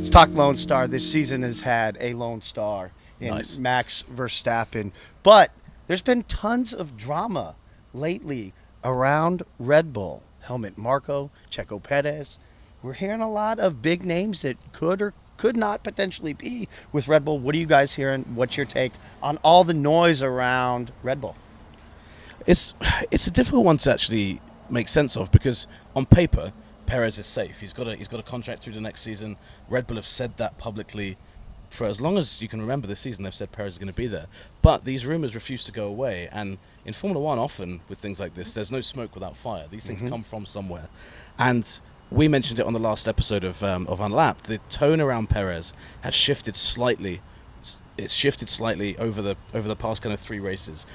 Let's talk Lone Star. This season has had a Lone Star in Nice. Max Verstappen. But there's been tons of drama lately around Red Bull. Helmut Marko, Sergio Perez. We're hearing a lot of big names that could or could not potentially be with Red Bull. What are you guys hearing? What's your take on all the noise around Red Bull? It's a difficult one to actually make sense of, because on paper Perez is safe. He's got a contract through the next season. Red Bull have said that publicly for as long as you can remember this season. They've said Perez is going to be there, but these rumors refuse to go away. And in Formula One, often with things like this, there's no smoke without fire. These things come from somewhere, and we mentioned it on the last episode of Unlapped. The tone around Perez has shifted slightly. It's shifted slightly over the past kind of 3 races.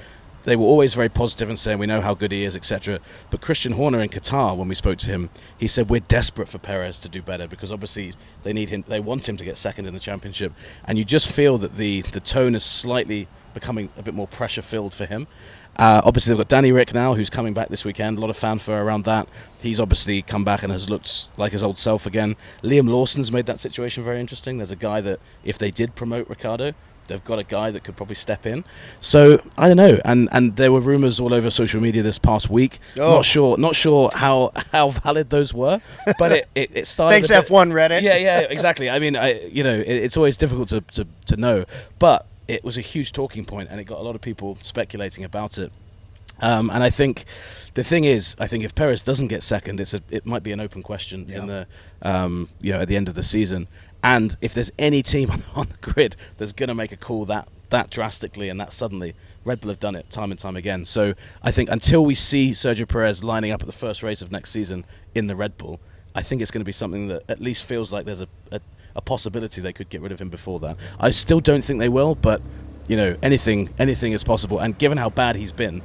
They were always very positive and saying we know how good he is, etc. But Christian Horner in Qatar, when we spoke to him, he said we're desperate for Perez to do better, because obviously they need him. They want him to get second in the championship, and you just feel that the tone is slightly becoming a bit more pressure filled for him. Obviously they've got Danny Rick now, who's coming back this weekend. A lot of fanfare around that. He's obviously come back and has looked like his old self again. Liam Lawson's made that situation very interesting. There's a guy that, if they did promote Ricciardo, they've got a guy that could probably step in. So I don't know. And there were rumors all over social media this past week. Not sure how valid those were, but it started. Thanks F1 Reddit. Yeah, exactly. I mean, it's always difficult to know, but it was a huge talking point, and it got a lot of people speculating about it. And I think the thing is, I think if Perez doesn't get second, it might be an open question in the at the end of the season. And if there's any team on the grid that's going to make a call that drastically and that suddenly, Red Bull have done it time and time again. So I think until we see Sergio Perez lining up at the first race of next season in the Red Bull, I think it's going to be something that at least feels like there's a possibility they could get rid of him before that. I still don't think they will, but anything is possible. And given how bad he's been,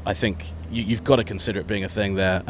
I think you've got to consider it being a thing there.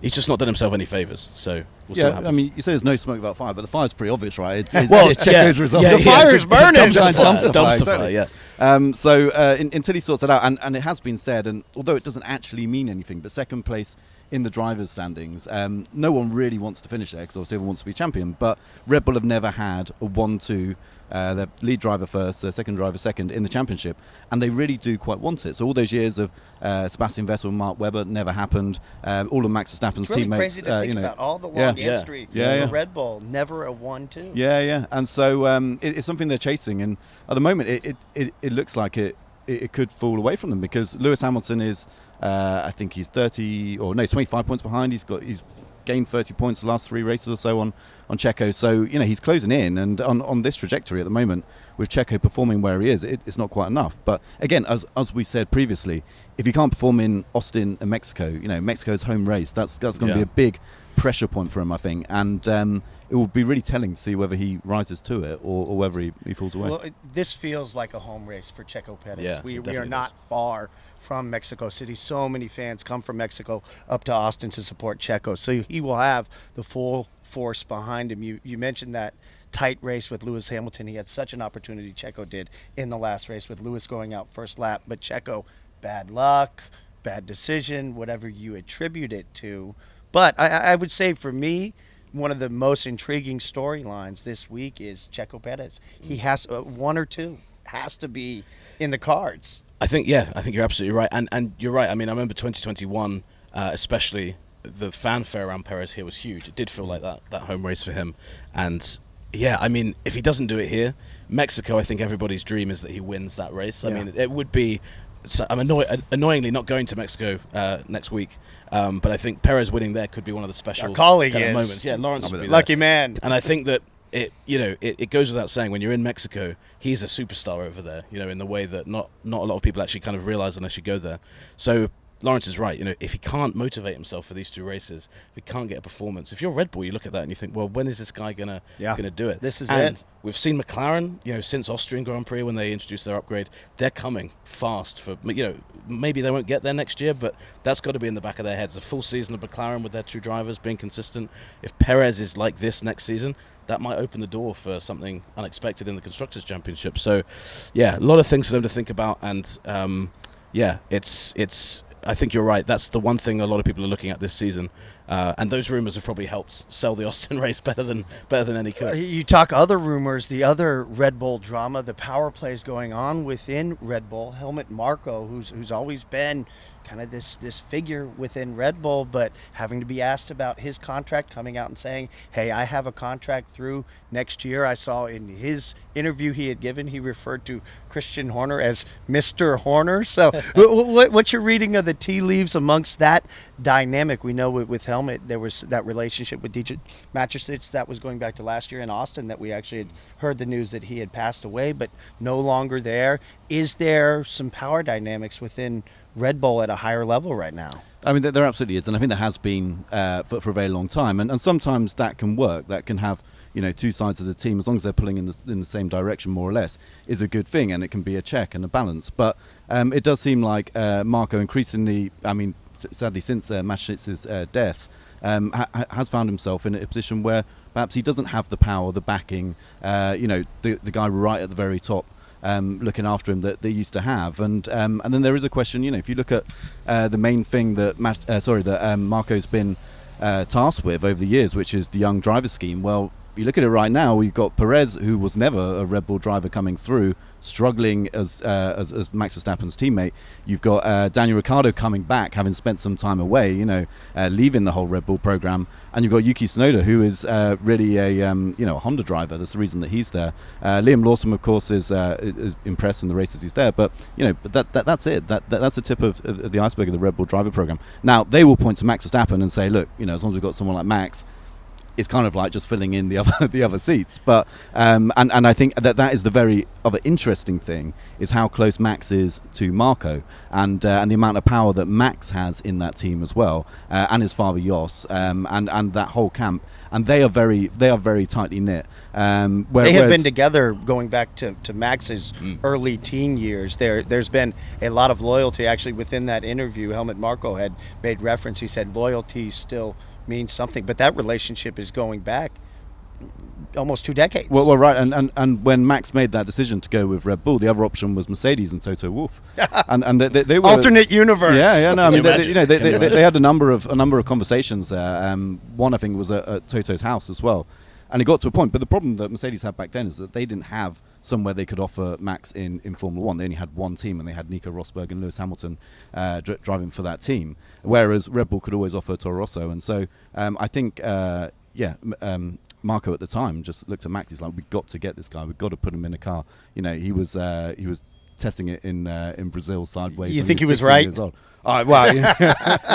He's just not done himself any favours. So we'll see what happens. I mean, you say there's no smoke without fire, but the fire's pretty obvious, right? It's Checo's result. The fire's burning. Dumpster fire, yeah. So until he sorts it out, and it has been said, and although it doesn't actually mean anything, but second place in the drivers' standings, no one really wants to finish there, because obviously everyone wants to be champion. But Red Bull have never had a 1-2. Their lead driver first, their second driver second in the championship, and they really do quite want it. So all those years of Sebastian Vettel and Mark Webber never happened. All of Max Verstappen's it's really teammates, crazy to think about all the long history of Red Bull, never a 1-2. Yeah. And so it's something they're chasing, and at the moment it looks like it could fall away from them, because Lewis Hamilton is, I think he's 25 points behind. He's gained 30 points the last 3 races or so on Checo. So he's closing in, and on this trajectory at the moment, with Checo performing where he is, it's not quite enough. But again, as we said previously, if you can't perform in Austin and Mexico, Mexico's home race, that's going to be a big pressure point for him, I think. And it will be really telling to see whether he rises to it or whether he falls away. Well, this feels like a home race for Sergio Perez. Yeah, we are not far from Mexico City. So many fans come from Mexico up to Austin to support Checo. So he will have the full force behind him. You mentioned that tight race with Lewis Hamilton. He had such an opportunity, Checo did, in the last race with Lewis going out first lap. But Checo, bad luck, bad decision, whatever you attribute it to. But I would say for me, one of the most intriguing storylines this week is Sergio Perez. He has 1 or 2 has to be in the cards. I think you're absolutely right, and you're right. I mean, I remember 2021, especially the fanfare around Perez here was huge. It did feel like that home race for him, and I mean, if he doesn't do it here, Mexico, I think everybody's dream is that he wins that race. I mean, it would be. So I'm annoyingly not going to Mexico next week, but I think Perez winning there could be one of the special moments. Yeah, Laurence would be lucky man. And I think that it goes without saying, when you're in Mexico, he's a superstar over there. In the way that not a lot of people actually kind of realize unless you go there. So Laurence is right. If he can't motivate himself for these 2 races, if he can't get a performance, if you're Red Bull, you look at that and you think, well, when is this guy gonna do it? This is and it. We've seen McLaren, since Austrian Grand Prix when they introduced their upgrade, they're coming fast for, maybe they won't get there next year, but that's got to be in the back of their heads. A full season of McLaren with their 2 drivers being consistent. If Perez is like this next season, that might open the door for something unexpected in the Constructors' Championship. So, a lot of things for them to think about, and it's. I think you're right. That's the one thing a lot of people are looking at this season. And those rumors have probably helped sell the Austin race better than any could. You talk other rumors, the other Red Bull drama, the power plays going on within Red Bull. Helmut Marko, who's always been kind of this figure within Red Bull, but having to be asked about his contract, coming out and saying, hey, I have a contract through next year. I saw in his interview he had given, he referred to Christian Horner as Mr. Horner. So what's your reading of the tea leaves amongst that dynamic? We know with Helmut, there was that relationship with DJ Matricic that was going back to last year in Austin, that we actually had heard the news that he had passed away, but no longer there. Is there some power dynamics within Red Bull at a higher level right now? I mean, there absolutely is, and I think there has been for a very long time. And sometimes that can work. That can have, two sides of the team, as long as they're pulling in the same direction, more or less, is a good thing, and it can be a check and a balance. But it does seem like Marko increasingly, sadly, since Matricic's death, has found himself in a position where perhaps he doesn't have the power, the backing, the guy right at the very top, looking after him that they used to have, and then there is a question. If you look at the main thing that Marko's been tasked with over the years, which is the young driver scheme. Well, you look at it right now. We've got Perez, who was never a Red Bull driver, coming through, struggling as Max Verstappen's teammate. You've got Daniel Ricciardo coming back, having spent some time away, leaving the whole Red Bull program, and you've got Yuki Tsunoda, who is really a Honda driver. That's the reason that he's there. Liam Lawson, of course, is impressed in the races he's there, but that's it. That's the tip of the iceberg of the Red Bull driver program. Now they will point to Max Verstappen and say, look, as long as we've got someone like Max, it's kind of like just filling in the other seats. But and I think that is the very other interesting thing, is how close Max is to Marko, and the amount of power that Max has in that team as well, and his father Jos, and that whole camp. And they are very tightly knit. They have been together going back to Max's early teen years. There's been a lot of loyalty. Actually, within that interview, Helmut Marko had made reference. He said loyalty still means something, but that relationship is going back almost 2 decades. Well, right, and when Max made that decision to go with Red Bull, the other option was Mercedes and Toto Wolff, and they were alternate universe. Yeah, no, I mean, they had a number of conversations there. One, I think, was at Toto's house as well, and it got to a point. But the problem that Mercedes had back then is that they didn't have somewhere they could offer Max in Formula One. They only had one team, and they had Nico Rosberg and Lewis Hamilton driving for that team, whereas Red Bull could always offer Toro Rosso. And so I think, Marko at the time just looked at Max. He's like, we've got to get this guy. We've got to put him in a car. He was testing it in Brazil sideways. You think he was right?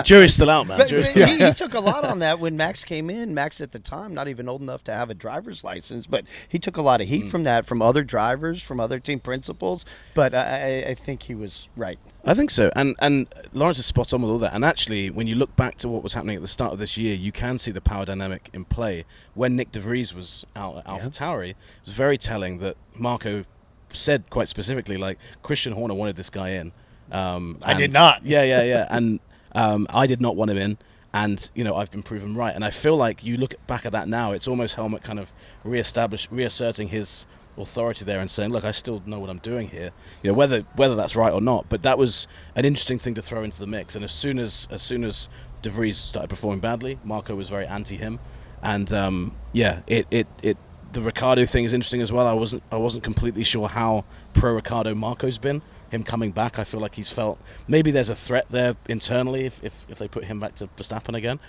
Jury's still out, man. But he took a lot on that when Max came in. Max at the time, not even old enough to have a driver's license, but he took a lot of heat from that, from other drivers, from other team principals. But I think he was right. I think so, and Laurence is spot on with all that. And actually, when you look back to what was happening at the start of this year, you can see the power dynamic in play. When Nick De Vries was out at AlphaTauri, it was very telling that Marko said quite specifically, like, Christian Horner wanted this guy in. I did not. Yeah. And I did not want him in. And, I've been proven right. And I feel like you look back at that now, it's almost Helmut kind of reasserting his authority there and saying, look, I still know what I'm doing here. Whether that's right or not. But that was an interesting thing to throw into the mix. And as soon as De Vries started performing badly, Marko was very anti him. And the Ricciardo thing is interesting as well. I wasn't completely sure how pro Ricciardo Marko's been. Him coming back, I feel like he's felt maybe there's a threat there internally if they put him back to Verstappen again.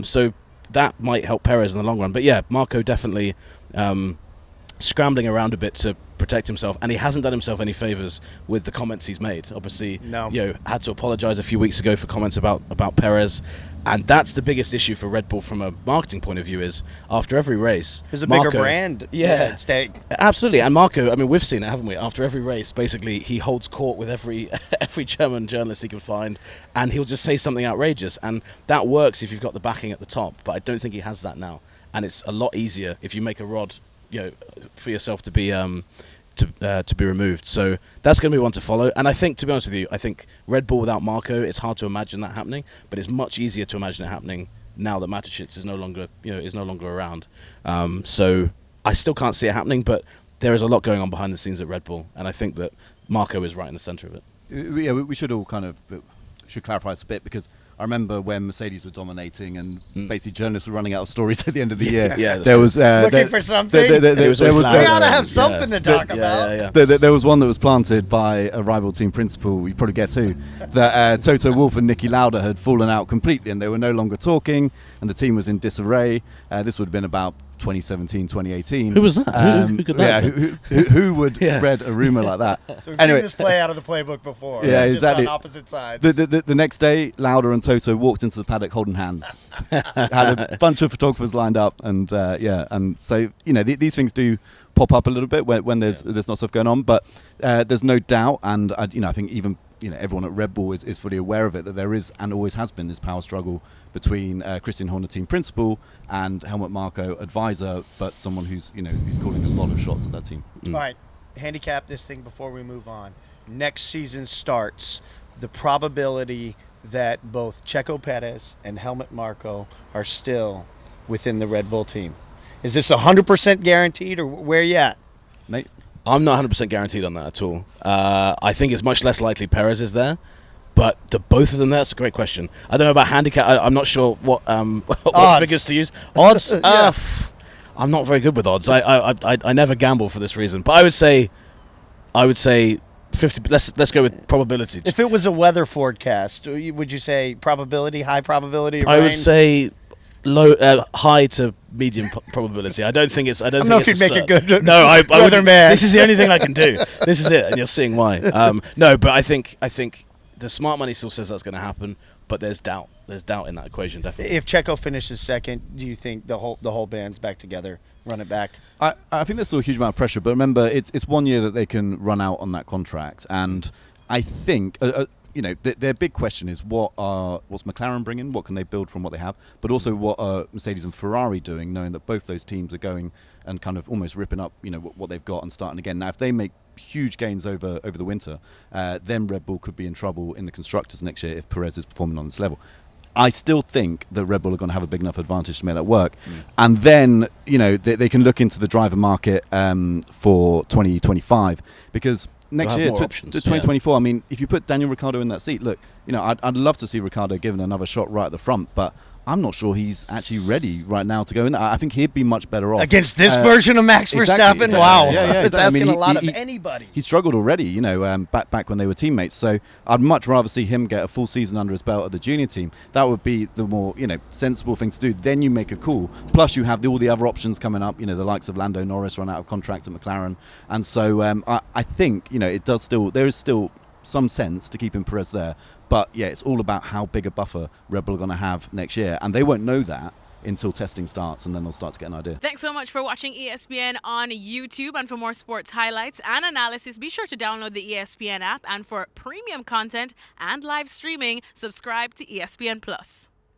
So that might help Perez in the long run. But yeah, Marko definitely scrambling around a bit to protect himself, and he hasn't done himself any favors with the comments he's made. Obviously, had to apologize a few weeks ago for comments about Perez, and that's the biggest issue for Red Bull from a marketing point of view. Is after every race, there's a bigger brand at stake. Absolutely, and Marko, I mean, we've seen it, haven't we? After every race, basically, he holds court with every German journalist he can find, and he'll just say something outrageous, and that works if you've got the backing at the top. But I don't think he has that now, and it's a lot easier if you make a rod, for yourself to be removed. So that's going to be one to follow. And I think, to be honest with you, I think Red Bull without Marko, it's hard to imagine that happening, but it's much easier to imagine it happening now that Matricic is no longer around. So I still can't see it happening, but there is a lot going on behind the scenes at Red Bull, and I think that Marko is right in the centre of it. We should all should clarify this a bit, because I remember when Mercedes were dominating and basically journalists were running out of stories at the end of the year. Yeah, there was looking for something. We ought to have something to talk about. There was one that was planted by a rival team principal. You probably guess who. That Toto Wolff and Niki Lauda had fallen out completely, and they were no longer talking, and the team was in disarray. This would have been about 2017, 2018. Who was that? Who could that be? Who would spread a rumor like that? So we've seen this play out of the playbook before. Yeah, just exactly. on opposite sides. The next day, Lauda and Toto walked into the paddock holding hands. Had a bunch of photographers lined up, and and so these things do pop up a little bit when there's not stuff going on. But there's no doubt, and I think even everyone at Red Bull is fully aware of it, that there is and always has been this power struggle between Christian Horner, team principal, and Helmut Marko, advisor, but someone who's calling a lot of shots at that team. All right, handicap this thing before we move on. Next season starts. The probability that both Checo Perez and Helmut Marko are still within the Red Bull team. Is this 100% guaranteed, or where you at? Nate? I'm not 100% guaranteed on that at all. I think it's much less likely Perez is there, but the both of them, that's a great question. I don't know about handicap. I'm not sure what figures to use. Odds? I'm not very good with odds. I never gamble for this reason, but I would say 50. Let's go with probability. If it was a weather forecast, would you say probability, high probability? I would say high to medium probability. I don't think it's. I don't know if you'd make a good weatherman. This is the only thing I can do. This is it, and you're seeing why. No, but I think the smart money still says that's going to happen, but there's doubt. There's doubt in that equation, definitely. If Checo finishes second, do you think the whole band's back together, run it back? I think there's still a huge amount of pressure, but remember, it's 1 year that they can run out on that contract, and I think their big question is what's McLaren bringing? What can they build from what they have? But also what are Mercedes and Ferrari doing, knowing that both those teams are going and kind of almost ripping up what they've got and starting again. Now, if they make huge gains over the winter, then Red Bull could be in trouble in the constructors next year if Perez is performing on this level. I still think that Red Bull are going to have a big enough advantage to make that work. And then, they can look into the driver market for 2025, because next year, 2024, I mean, if you put Daniel Ricciardo in that seat, look, I'd love to see Ricciardo given another shot right at the front, but I'm not sure he's actually ready right now to go in there. I think he'd be much better off. Against this version of Max Verstappen? Exactly. Wow. Yeah, it's asking a lot of anybody. He struggled already, back when they were teammates. So I'd much rather see him get a full season under his belt at the junior team. That would be the more, sensible thing to do. Then you make a call. Plus you have all the other options coming up, the likes of Lando Norris run out of contract at McLaren. And so I think, there is still some sense to keeping Perez there. But yeah, it's all about how big a buffer Red Bull are going to have next year, and they won't know that until testing starts, and then they'll start to get an idea. Thanks so much for watching ESPN on YouTube, and for more sports highlights and analysis, be sure to download the ESPN app, and for premium content and live streaming, subscribe to ESPN Plus.